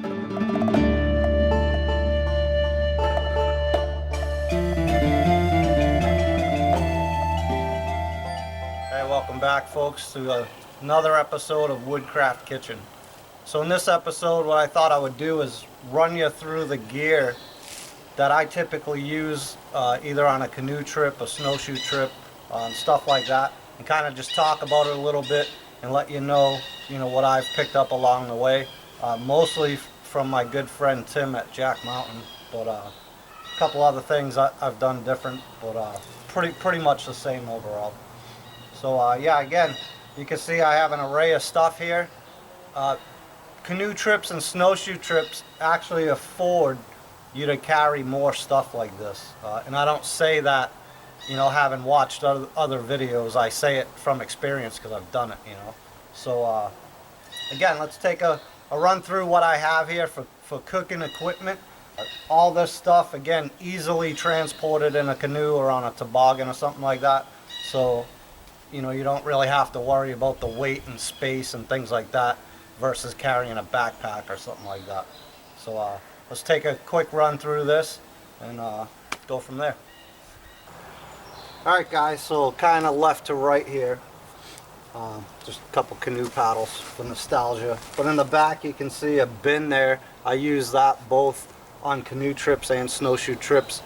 Hey, welcome back folks to another episode of Woodcraft Kitchen. So in this episode what I thought I would do is run you through the gear that I typically use either on a canoe trip, a snowshoe trip, and stuff like that, and kind of just talk about it a little bit and let you know what I've picked up along the way, mostly from my good friend Tim at Jack Mountain, but a couple other things I've done different, but pretty much the same overall. So yeah, again, you can see I have an array of stuff here. Canoe trips and snowshoe trips actually afford you to carry more stuff like this, and I don't say that having watched other videos. I say it from experience because I've done it. So again, let's take a run through what I have here for cooking equipment. All this stuff, again, easily transported in a canoe or on a toboggan or something like that, so you don't really have to worry about the weight and space and things like that versus carrying a backpack or something like that. So let's take a quick run through this and go from there. Alright guys, so kind of left to right here, just a couple canoe paddles for nostalgia, but in the back you can see a bin there. I use that both on canoe trips and snowshoe trips.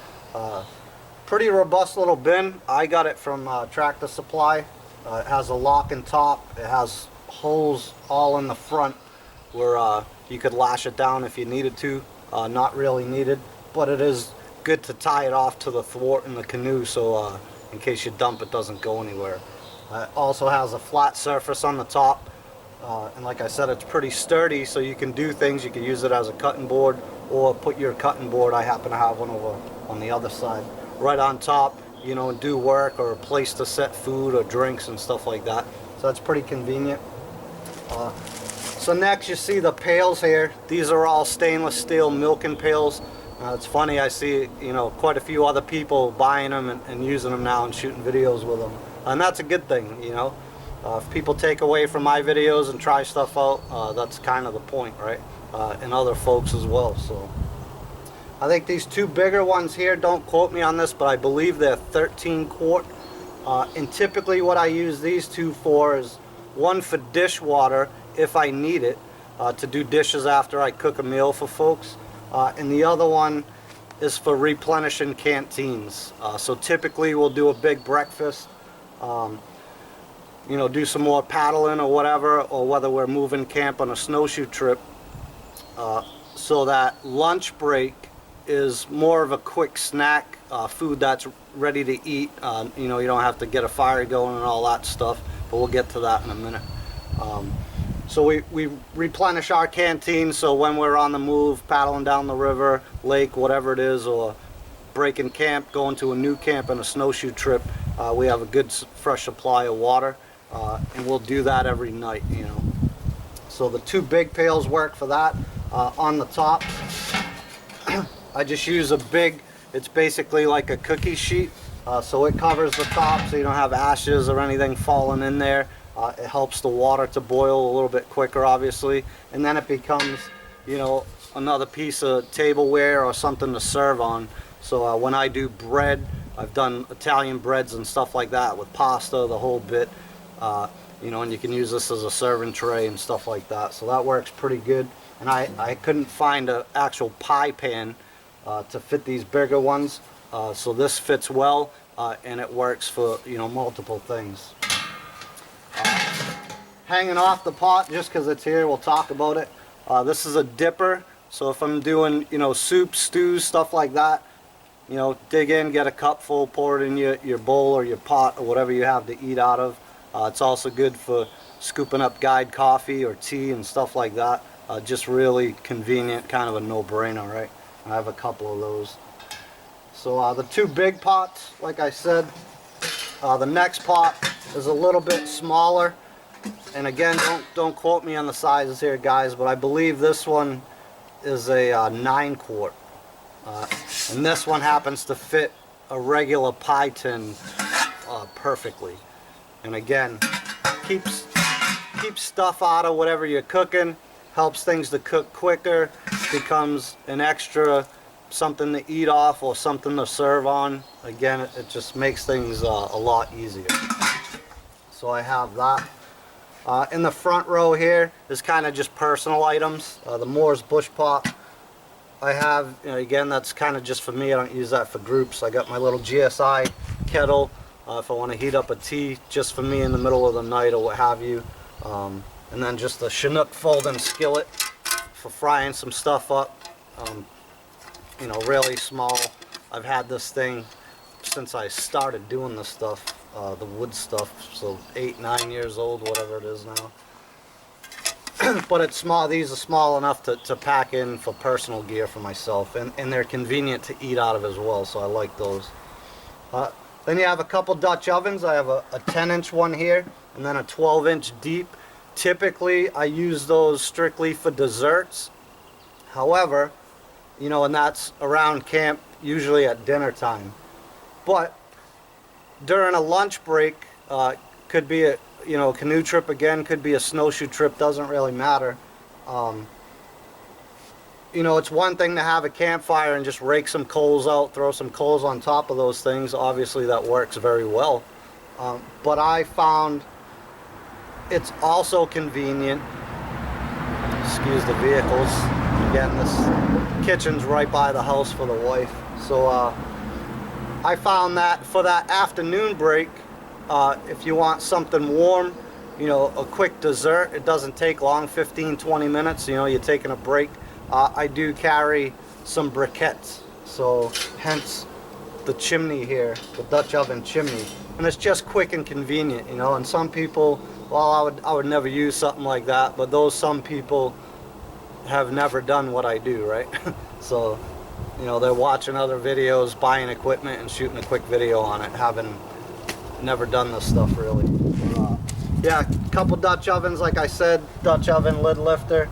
Pretty robust little bin. I got it from Tractor Supply. It has a lock and top. It has holes all in the front where you could lash it down if you needed to. Not really needed, but it is good to tie it off to the thwart in the canoe, so in case you dump it doesn't go anywhere. It also has a flat surface on the top, and like I said, it's pretty sturdy, so you can do things. You can use it as a cutting board or put your cutting board, I happen to have one over on the other side, right on top, and do work or a place to set food or drinks and stuff like that. So that's pretty convenient. So next you see the pails here. These are all stainless steel milking pails. It's funny, I see quite a few other people buying them and using them now and shooting videos with them, and that's a good thing. If people take away from my videos and try stuff out, that's kind of the point, right? And other folks as well. So I think these two bigger ones here, don't quote me on this, but I believe they're 13 quart. And typically what I use these two for is one for dishwater if I need it, to do dishes after I cook a meal for folks, and the other one is for replenishing canteens. So typically we'll do a big breakfast, do some more paddling or whatever, or whether we're moving camp on a snowshoe trip, so that lunch break is more of a quick snack, food that's ready to eat. You don't have to get a fire going and all that stuff, but we'll get to that in a minute. So we replenish our canteen, so when we're on the move, paddling down the river, lake, whatever it is, or breaking camp, going to a new camp on a snowshoe trip, we have a good fresh supply of water, and we'll do that every night. So the two big pails work for that. On the top, I just use a big, it's basically like a cookie sheet, so it covers the top so you don't have ashes or anything falling in there. It helps the water to boil a little bit quicker, obviously, and then it becomes another piece of tableware or something to serve on. So when I do bread, I've done Italian breads and stuff like that with pasta, the whole bit, and you can use this as a serving tray and stuff like that, so that works pretty good. And I couldn't find an actual pie pan to fit these bigger ones, so this fits well, and it works for multiple things. Hanging off the pot, just because it's here, we'll talk about it. This is a dipper, so if I'm doing soup, stews, stuff like that, dig in, get a cup full, pour it in your bowl or your pot or whatever you have to eat out of. It's also good for scooping up guide coffee or tea and stuff like that. Just really convenient, kind of a no-brainer, right? I have a couple of those. So the two big pots, like I said, the next pot is a little bit smaller, and again, don't quote me on the sizes here, guys, but I believe this one is a 9 quart, and this one happens to fit a regular pie tin perfectly. And again, keeps stuff out of whatever you're cooking, helps things to cook quicker, becomes an extra something to eat off or something to serve on. Again, it just makes things a lot easier. So I have that. In the front row here is kind of just personal items. The Moore's bush pot I have, again, that's kind of just for me. I don't use that for groups. I got my little GSI kettle if I want to heat up a tea just for me in the middle of the night or what have you. And then just a Chinook folding skillet for frying some stuff up. Really small. I've had this thing since I started doing this stuff, the wood stuff, so 8, 9 years old, whatever it is now. But it's small. These are small enough to pack in for personal gear for myself, and they're convenient to eat out of as well, so I like those. Then you have a couple Dutch ovens. I have a 10-inch one here, and then a 12-inch deep. Typically, I use those strictly for desserts. However, and that's around camp, usually at dinner time. But during a lunch break, could be a canoe trip, again, could be a snowshoe trip, doesn't really matter. It's one thing to have a campfire and just rake some coals out, throw some coals on top of those things. Obviously that works very well. But I found it's also convenient, excuse the vehicles, again, this kitchen's right by the house for the wife. So I found that for that afternoon break, if you want something warm, a quick dessert, it doesn't take long, 15-20 minutes, you're taking a break. I do carry some briquettes, so hence the chimney here, the Dutch oven chimney, and it's just quick and convenient, and some people, well, I would never use something like that, but some people have never done what I do, right? So, they're watching other videos, buying equipment and shooting a quick video on it, having never done this stuff really. Yeah, a couple Dutch ovens, like I said, Dutch oven lid lifter.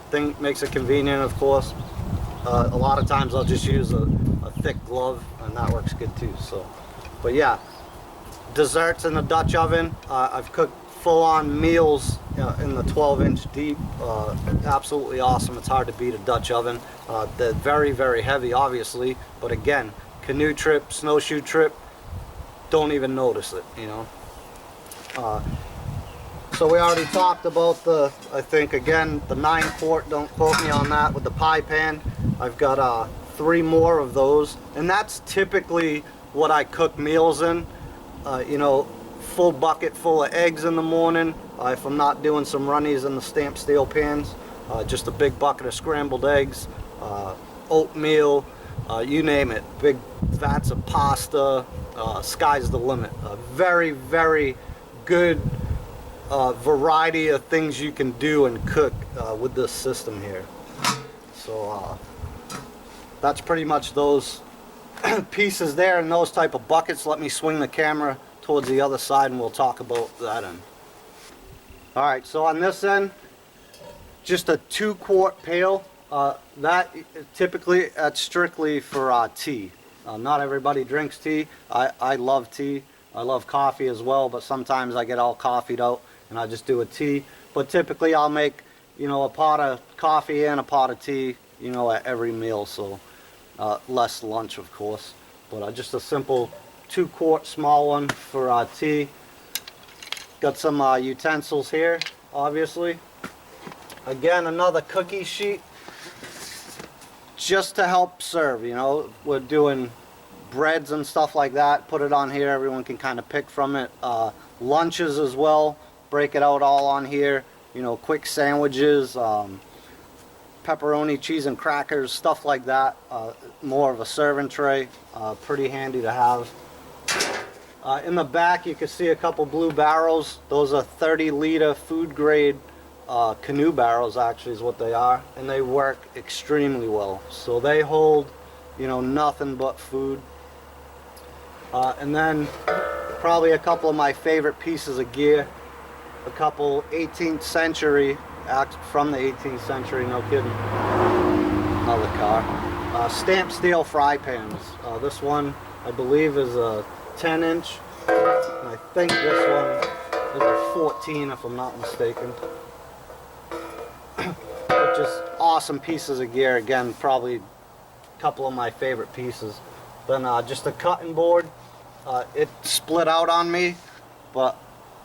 Thing makes it convenient, of course. A lot of times I'll just use a thick glove, and that works good too. So, but yeah, desserts in the Dutch oven. I've cooked full-on meals in the 12-inch deep. Absolutely awesome. It's hard to beat a Dutch oven. They're very, very heavy, obviously, but again, canoe trip, snowshoe trip, don't even notice it, So we already talked about I think again, the 9-quart, don't quote me on that, with the pie pan. I've got 3 more of those, and that's typically what I cook meals in. Full bucket full of eggs in the morning, if I'm not doing some runnies in the stamped steel pans. Just a big bucket of scrambled eggs, oatmeal, you name it, big vats of pasta, sky's the limit. Very, very good variety of things you can do and cook with this system here. So that's pretty much those pieces there, and those type of buckets. Let me swing the camera towards the other side and we'll talk about that end. Alright, so on this end, just a 2-quart pail. That typically, that's strictly for tea. Not everybody drinks tea. I love tea. I love coffee as well, but sometimes I get all coffeeed out and I just do a tea. But typically I'll make, a pot of coffee and a pot of tea, at every meal. So less lunch, of course. But just a simple 2-quart small one for tea. Got some utensils here, obviously. Again, another cookie sheet, just to help serve. We're doing breads and stuff like that. Put it on here, everyone can kind of pick from it. Lunches as well, break it out all on here. Quick sandwiches, pepperoni, cheese and crackers, stuff like that. More of a serving tray, pretty handy to have. In the back you can see a couple blue barrels. Those are 30-liter food grade canoe barrels, actually, is what they are, and they work extremely well. So they hold, nothing but food. And then probably a couple of my favorite pieces of gear, a couple 18th century, from the 18th century, no kidding, another car, stamped steel fry pans. This one I believe is a 10-inch, and I think this one is a 14 if I'm not mistaken. just awesome pieces of gear. Again, probably a couple of my favorite pieces. Then just a cutting board. It split out on me, but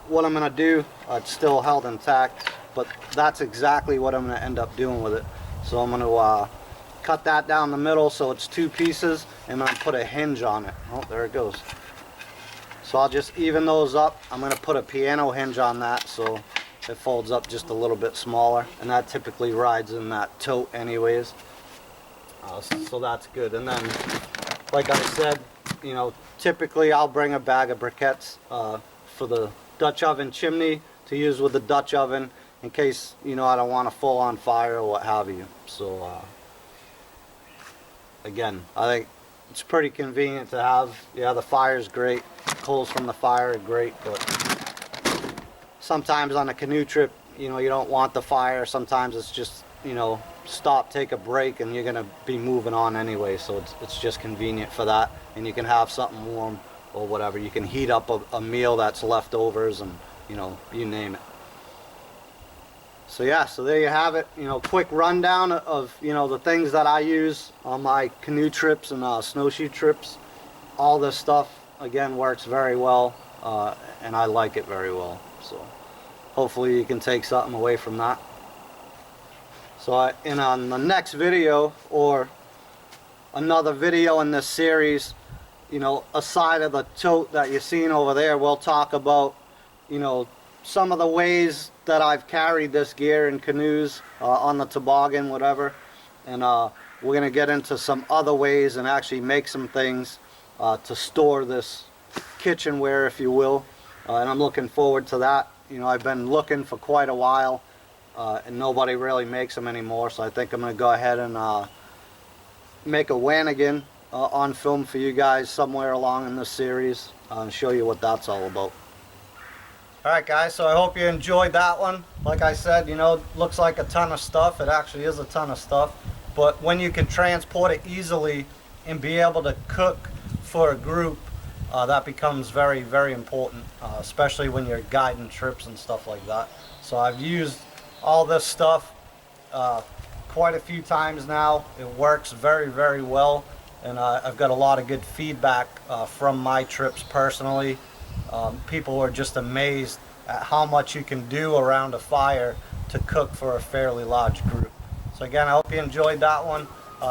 what I'm going to do, it's still held intact, but that's exactly what I'm going to end up doing with it. So I'm going to cut that down the middle so it's two pieces, and I'm going to put a hinge on it. Oh, there it goes. So I'll just even those up. I'm going to put a piano hinge on that so it folds up just a little bit smaller, and that typically rides in that tote anyways. So that's good. And then, like I said, you know, typically I'll bring a bag of briquettes for the Dutch oven chimney to use with the Dutch oven in case, you know, I don't want a full-on fire or what have you. So again, I think it's pretty convenient to have. Yeah, the fire's great. Coals from the fire are great, but sometimes on a canoe trip, you know, you don't want the fire. Sometimes it's just, you know, stop, take a break, and you're gonna be moving on anyway, so it's just convenient for that. And you can have something warm or whatever. You can heat up a meal that's leftovers, and, you know, you name it. So yeah, so there you have it. You know, quick rundown of, you know, the things that I use on my canoe trips and snowshoe trips. All this stuff, again, works very well, and I like it very well. So hopefully you can take something away from that. So on the next video, or another video in this series, you know, aside of the tote that you're seeing over there, we'll talk about, you know, some of the ways that I've carried this gear in canoes, on the toboggan, whatever. And we're going to get into some other ways and actually make some things to store this kitchenware, if you will. And I'm looking forward to that. You know, I've been looking for quite a while, and nobody really makes them anymore. So I think I'm going to go ahead and make a Wanigan on film for you guys somewhere along in this series and show you what that's all about. Alright guys, so I hope you enjoyed that one. Like I said, you know, looks like a ton of stuff. It actually is a ton of stuff. But when you can transport it easily and be able to cook for a group, that becomes very, very important, especially when you're guiding trips and stuff like that. So I've used all this stuff quite a few times now. It works very, very well, and I've got a lot of good feedback from my trips personally. People are just amazed at how much you can do around a fire to cook for a fairly large group. So again, I hope you enjoyed that one.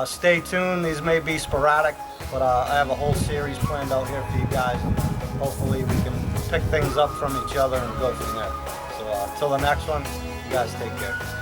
Stay tuned. These may be sporadic, but I have a whole series planned out here for you guys, and hopefully we can pick things up from each other and go from there. So till the next one, you guys take care.